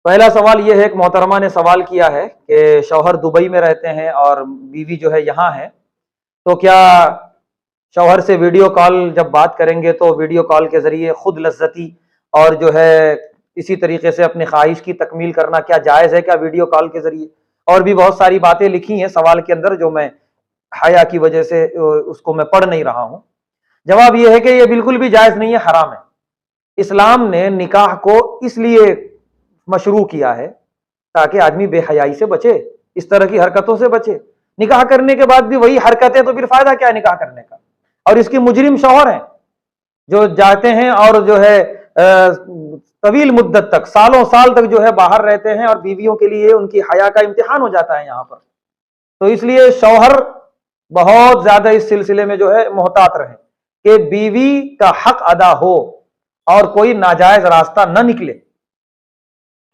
पहला सवाल ये है, एक मोहतरमा ने सवाल किया है कि शौहर दुबई में रहते हैं और बीवी जो है यहाँ है, तो क्या शौहर से वीडियो कॉल जब बात करेंगे तो वीडियो कॉल के जरिए खुद लज्जती और जो है इसी तरीके से अपनी ख्वाहिश की तकमील करना क्या जायज़ है क्या वीडियो कॉल के जरिए? और भी बहुत सारी बातें लिखी हैं सवाल के अंदर जो मैं हया की वजह से उसको मैं पढ़ नहीं रहा हूं। जवाब यह है कि यह बिल्कुल भी जायज़ नहीं है, हराम है। इस्लाम ने निकाह को इसलिए मशरू किया है ताकि आदमी बेहयाई से बचे, इस तरह की हरकतों से बचे। निकाह करने के बाद भी वही हरकतें तो फिर फायदा क्या है निकाह करने का? और इसकी मुजरिम शौहर हैं जो जाते हैं और जो है तवील मुद्दत तक, सालों साल तक जो है बाहर रहते हैं और बीवियों के लिए उनकी हया का इम्तिहान हो जाता है यहाँ पर। तो इसलिए शौहर बहुत ज्यादा इस सिलसिले में जो है मोहतात रहे कि बीवी का हक अदा हो और कोई नाजायज रास्ता न निकले,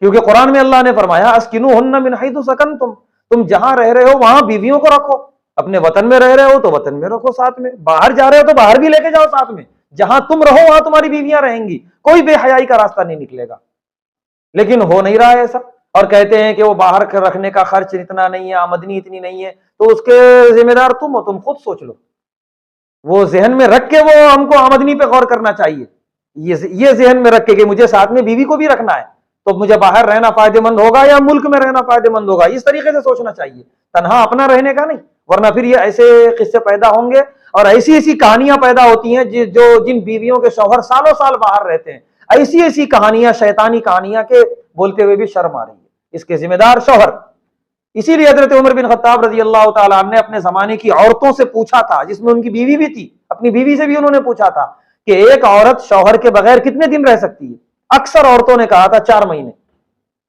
क्योंकि कुरान में अल्लाह ने फरमाया अस्किनूहुन्ना मिन हैथु सकनतुम, तुम जहां रह रहे हो वहां बीवियों को रखो। अपने वतन में रह रहे हो तो वतन में रखो साथ में, बाहर जा रहे हो तो बाहर भी लेके जाओ साथ में। जहां तुम रहो वहां तुम्हारी बीवियां रहेंगी, कोई बेहयाई का रास्ता नहीं निकलेगा। लेकिन हो नहीं रहा है ऐसा, और कहते हैं कि वो बाहर रखने का खर्च इतना नहीं है, आमदनी इतनी नहीं है, तो उसके जिम्मेदार तुम हो, तुम खुद सोच लो। वो जहन में रख के वो हमको आमदनी पे गौर करना चाहिए, ये जहन में रख के कि मुझे साथ में बीवी को भी रखना है, तो मुझे बाहर रहना फायदेमंद होगा या मुल्क में रहना फायदेमंद होगा, इस तरीके से सोचना चाहिए, तनहा अपना रहने का नहीं। वरना फिर ये ऐसे किस्से पैदा होंगे और ऐसी ऐसी कहानियां पैदा होती हैं जो जिन बीवियों के शौहर सालों साल बाहर रहते हैं, ऐसी ऐसी कहानियां, शैतानी कहानियां के बोलते हुए भी शर्म आ रही है। इसके जिम्मेदार शौहर। इसीलिए हजरत उमर बिन खत्ताब रजी अल्लाह तआला अन्हु ने अपने जमाने की औरतों से पूछा था, जिसमें उनकी बीवी भी थी, अपनी बीवी से भी उन्होंने पूछा था कि एक औरत शौहर के बगैर कितने दिन रह सकती है? अक्सर औरतों ने कहा था 4 महीने।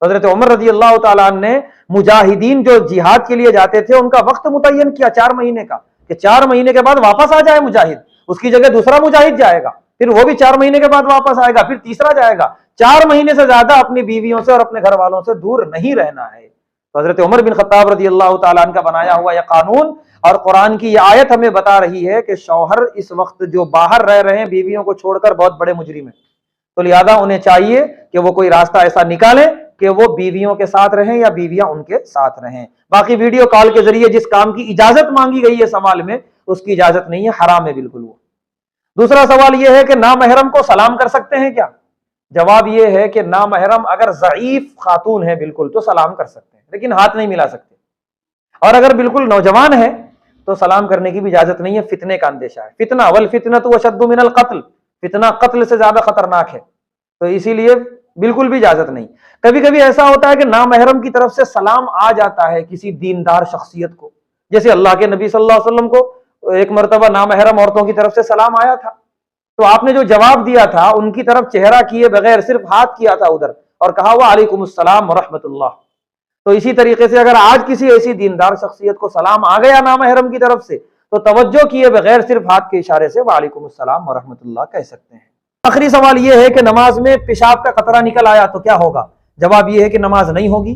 हजरत उमर रजी अल्लाह तआला अन्हु ने मुजाहिदीन जो जिहाद के लिए जाते थे उनका वक्त मुतय्यन किया 4 महीने का, कि 4 महीने के बाद वापस आ जाए मुजाहिद, उसकी जगह दूसरा मुजाहिद जाएगा, फिर वो भी 4 महीने के बाद वापस आएगा, फिर तीसरा जाएगा। 4 महीने से ज्यादा अपनी बीवियों से और अपने घर वालों से दूर नहीं रहना है। तो हजरत उमर बिन खत्ताब रजी अल्लाह तआला अन्हु का बनाया हुआ यह कानून और कुरान की यह आयत हमें बता रही है कि शौहर इस वक्त जो बाहर रह रहे हैं बीवियों को छोड़कर बहुत बड़े मुजरिम हैं, तो लिहाजा उन्हें चाहिए कि वो कोई रास्ता ऐसा निकालें कि वो बीवियों के साथ रहें या बीवियां उनके साथ रहें। बाकी वीडियो कॉल के जरिए जिस काम की इजाजत मांगी गई है समाल में, उसकी इजाजत नहीं है, हराम है बिल्कुल वो। दूसरा सवाल यह है कि नामहरम को सलाम कर सकते हैं क्या? जवाब यह है कि नामहरम अगर ज़ईफ खातून है बिल्कुल तो सलाम कर सकते हैं, लेकिन हाथ नहीं मिला सकते। और अगर बिल्कुल नौजवान है तो सलाम करने की भी इजाजत नहीं है, फितने का अंदेशा है। फितना वल फितनतु अशद्दु मिनल कत्ल, फितना कत्ल से ज्यादा खतरनाक है, तो इसीलिए बिल्कुल भी इजाजत नहीं। कभी कभी ऐसा होता है कि नामहरम की तरफ से सलाम आ जाता है किसी दीनदार शख्सियत को, जैसे अल्लाह के नबी सल्लल्लाहु अलैहि वसल्लम को एक मरतबा नामहरम औरतों की तरफ से सलाम आया था, तो आपने जो जवाब दिया था उनकी तरफ चेहरा किए बगैर सिर्फ हाथ किया था उधर और कहा वालेकुमुस्सलाम व रहमतुल्लाह। तो इसी तरीके से अगर आज किसी ऐसी दीनदार शख्सियत को सलाम आ गया नामहरम की तरफ से, तो तवज्जो किए बगैर सिर्फ हाथ के इशारे से वालेकुमुस्सलाम व रहमतुल्लाह कह सकते हैं। आखिरी सवाल यह है कि नमाज में पेशाब का कतरा निकल आया तो क्या होगा? जवाब यह है कि नमाज नहीं होगी।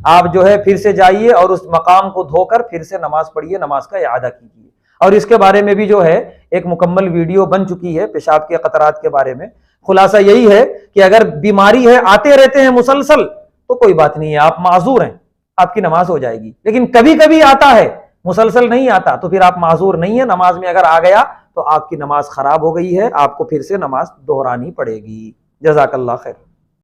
आप जो है फिर से जाइए और उस मकाम को धोकर फिर से नमाज पढ़िए, नमाज का इआदा कीजिए। और इसके बारे में भी जो है एक मुकम्मल वीडियो बन चुकी है पेशाब के कतरात के बारे में। खुलासा यही है कि अगर बीमारी है, आते रहते हैं मुसलसल, तो कोई बात नहीं है, आप माजूर हैं, आपकी नमाज हो जाएगी। लेकिन कभी कभी आता है, मुसलसल नहीं आता, तो फिर आप माजूर नहीं है। नमाज में अगर आ गया तो आपकी नमाज खराब हो गई है, आपको फिर से नमाज दोहरानी पड़ेगी। जज़ाकल्लाह खैर।